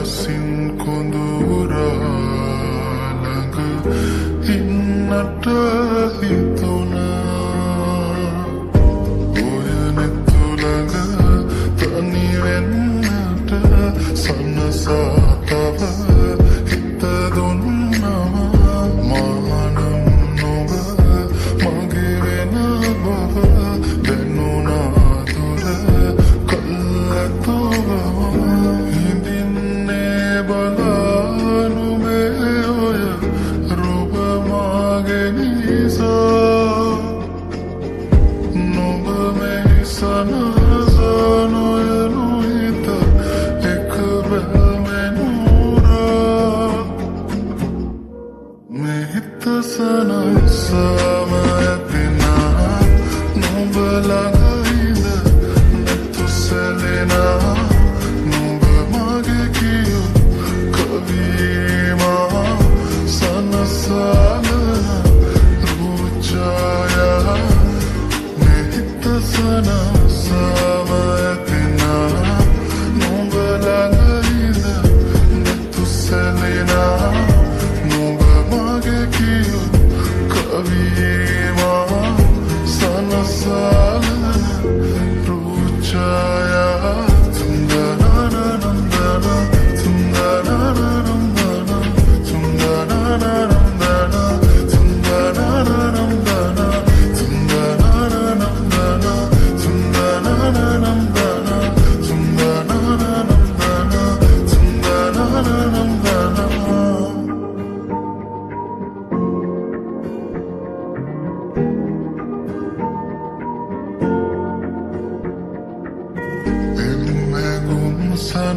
සින් කුඳුරාළඟ ඉන්නට හිතුණා ඔය නෙතුළඟ තනි වෙන්නට සන්නසාතව හිත දුන්නම මානම් නොබ මගේ වෙන බව දැනුණා දුර කල්ලතව හිඳින්නේ බලානු මේ ඔය රූප මගේ නිසා නොබ මේ සනසනොයනු හිත එක බැල්මෙනුරා මේ හිත සනසම ඇතිනා නොබ ළඟ ඉඳ නැතු සැලෙනා නොබ මගේ කියූ කවීමා සනසන රුචායා මේ හිත සනසම ඇතිනා නොබ ළඟ ඉඳ නැතු සැලෙනා නොබ මගේ කියූ කවීමා සනසන රුචායා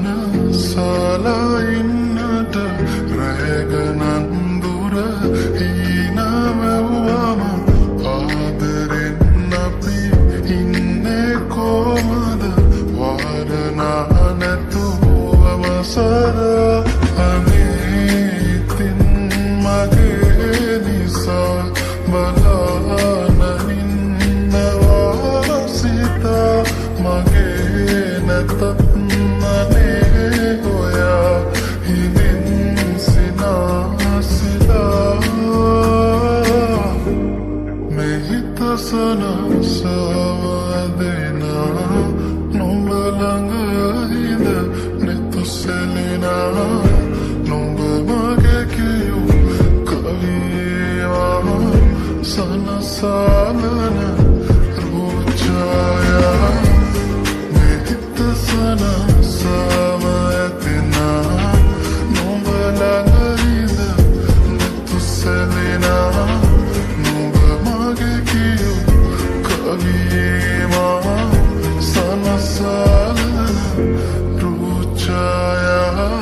සනසලා ඉන්නට රැගනන්දුර හීනවැව්වම ආදරෙන් අපි ඉන්නේ කොමද වාරනා නැතුවම සර අනේ ඉතින් මගේ නිසා බලාන ඉන්නවා සිතා මගේ නැතත් සනසවදෙනා නොඹ ළඟ ඉඳ නැතු සැලෙනා නොඹ මගේ කියූ කවීවා සනසන රුචායා මේ හිත සනසව ඇතිනා නොඹ ළඟ ඉඳ නැතු සැලෙනා නොඹ මගේ කියූ කවීමා සනසන රුචායා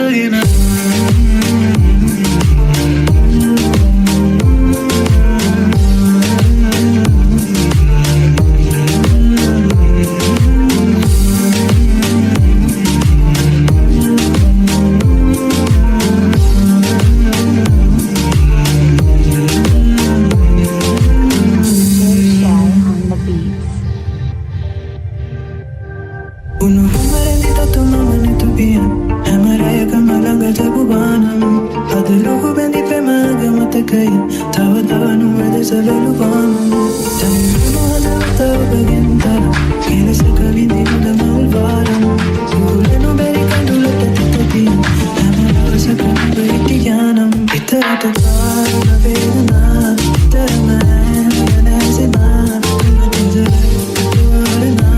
you know kay tawa-tawa wala sa lalubangan Tanong mo tawagin tala Kaya sa kabindi mo na malvaran Ulan o berikan dulot at itapin Namalawa sa kanabay tiyanam Itarata para na vedana Itaraman Yanasima Tulatin sa layo Tuwarana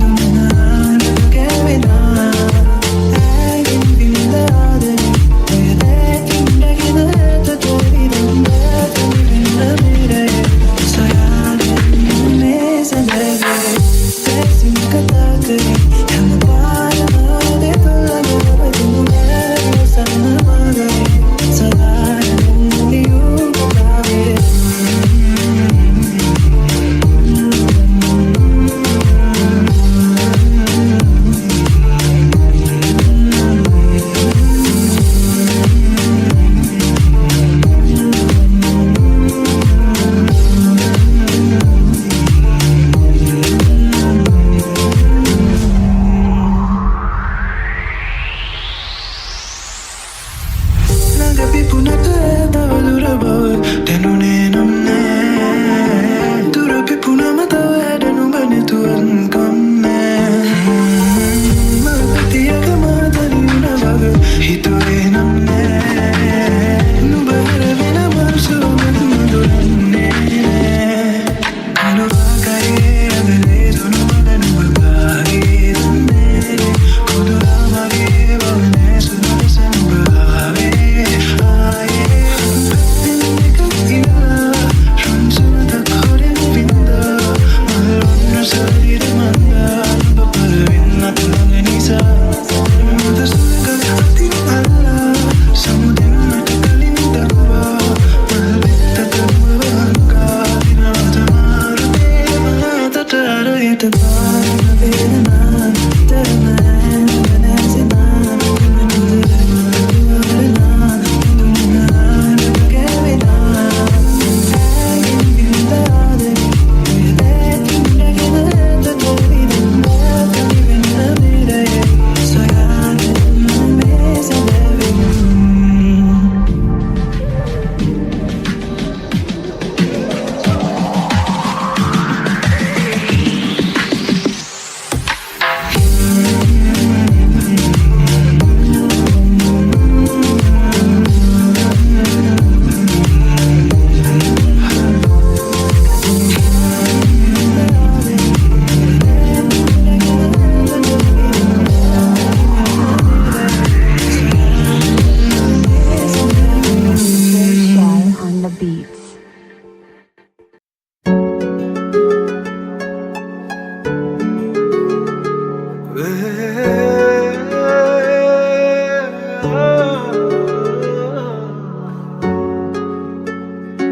Tunanaran Kevina I can feel the other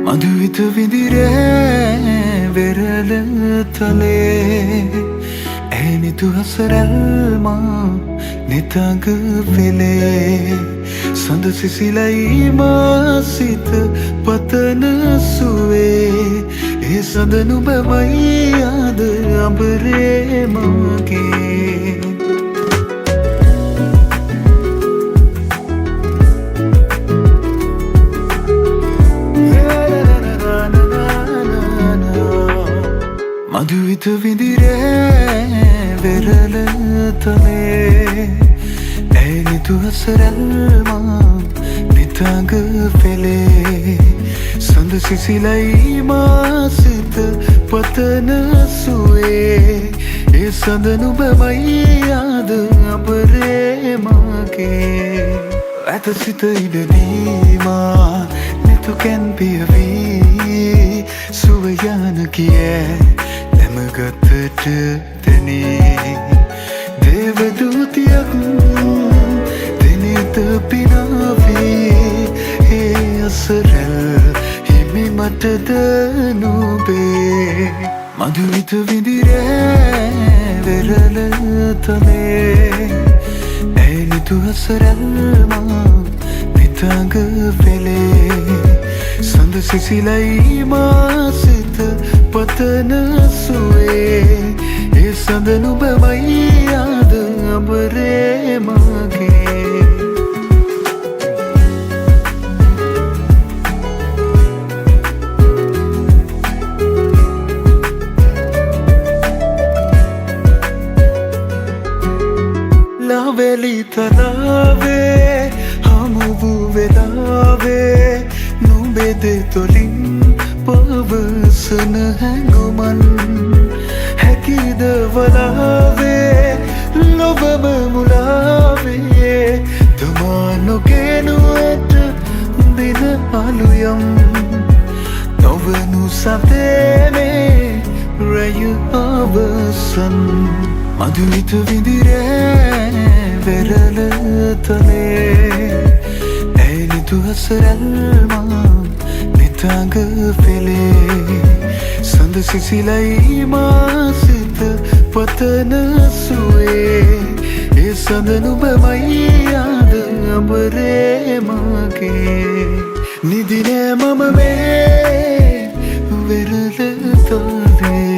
මధුවිත විදිරේ වෙරළ තලේ ඇනිතු හසරල්මා නිතඟ වෙලේ සඳ සිසිලයි මාසිත පතන සුවේ ඒ සඳ නුඹමයි ආද අඹරේ මගේ මధුවිත විදිරේ වෙරළ තලේ ඇනිතු හසරල්මා නිතඟ වෙලේ සඳ සිසිලයි මාසිත පතන සුවේ ඒ සඳ නුඹමයි ආද අඹරේ මගේ ඇත සිත ඉඩදීමා නෙතුකැන් පියවී සුව යන කියේ නැමගතට දැනේ දේවදූතියක් දෙනෙත පිනාවේ ඒ අසරල් හිමි මටද නුබේ මధుවිත විදිරේ වෙරළ තලේ ඇනිතු හසරල්මා නිතඟ වෙලේ සඳ සිසිලයි මාසිත පතන සුවේ ඒ සඳ නුඹමයි ආද අඹරේ මගේ තුලින් පවසන හැඟුමන් හැකිද වලාවේ ලොබම මුලාවේ තමා නොගෙනු ඇත දින අලුයම් නොවනු සතේනේ රැය අවසන් මధుවිත විදිරේ වෙරළ තලේ ඇලිතු හසරල්මා නිතඟ පෙළේ සඳ සිසිලයි මාසිත පතන සුවේ ඒ සඳ නුඹමයි ආද අඹරේ මගේ නිදිනේ මම මේ වෙරළ තලේ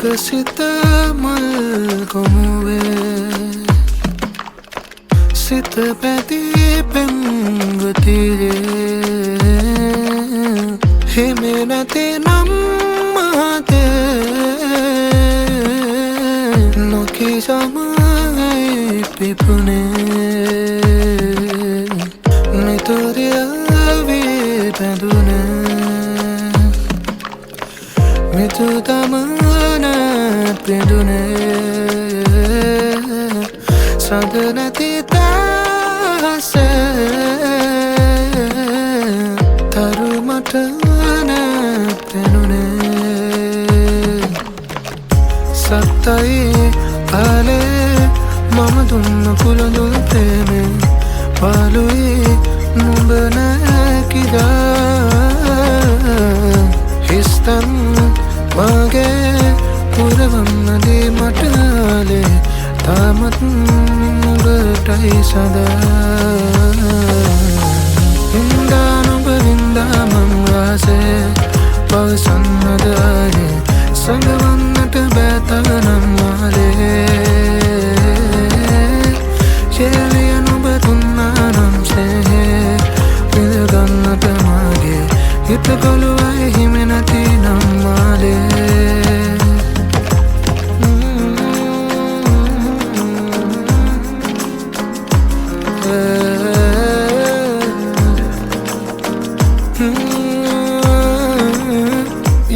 විකසිත මල් කොමුවේ සිත පැදී පෙම්වතියේ හිමි නැති නම් මහතේ නොකී සමයි පිපුනේ නිතුරිය වී පැදුනේ මිතු තමන පිඳුනේ සඳ නැති තහසේ තරුමට නැපෙනුනේ සත්තයි කාලේ මම දුන්න කුළඳුන් ප්‍රේමේ පාලුයි නුඹ නැකිලා හිස්තන් මගේ පුරවන්නදී මටලේ තාමත් නුඹටයි සදා වින්දා නුඹ වින්දා මං වාසේ පවසන්නද ආයේ සඟවන්නට බෑතනම් මාලේ ශේලිය නුඹ දුන්නා නම් සේහේ විඳගන්නට මගේ හිත කොළුවයි හිමි නැති නම් මාලේ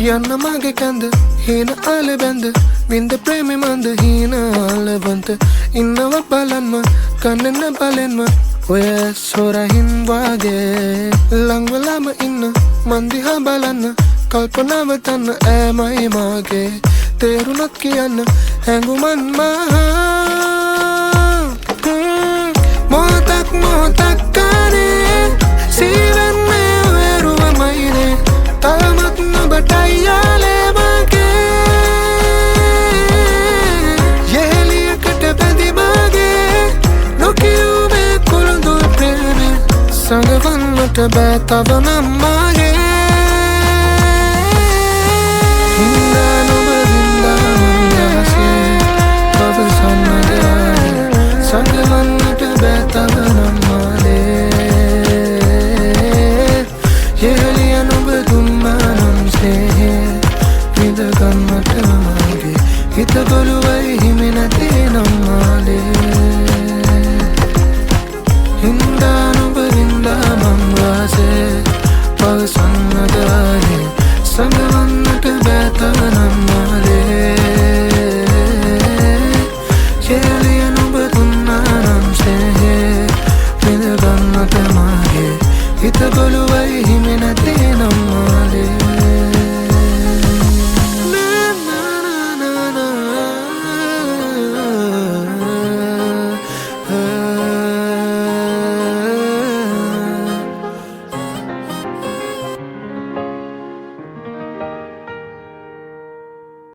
යන්න මගේ කැඳ හීන ආල බැඳ වින්ද ප්‍රේමි මන්ද හීන ආලවන්ත ඉන්නව බලන්ම කන්නන බලෙන්ම ඔය සොරහින් වගේ ලංවලාම ඉන්න මන්දිහා බලන්න කල්පනාව තන්න ඈමයි මාගේ තේරුණත් කියන්න හැඟුමන් මහා මොහොතක් මොහොතක් කානේ සීවන්නේ වෙරුවමයිනේ තාමත් නුඹටයි යාලේ මගේ යෙහෙලියකට බැඳි මගේ නොකියුවේ කුළුඳුල් ප්‍රේමේ සඟවන්නට බෑ තව නම් මගේ හින්දා නුඹ වින්දා මං යාසේ පවසන්නද ආයේ සඟවන්නට බෑ තව නම් මාලේ යෙහෙලිය නුඹ දුන්නා නම් සේහේ විඳගන්නට මගේ හිත කොළුවයි හිමි නැති නම් මාලේ හින්දා නුඹ වින්දා මං වාසේ පවසන්නද ආයේ සඟවන්නට බෑ තව නම් මාලේ යෙහෙලිය නුඹ දුන්නා නම් සේහේ විඳගන්නට මගේ හිත කොළුවයි හිමි නැති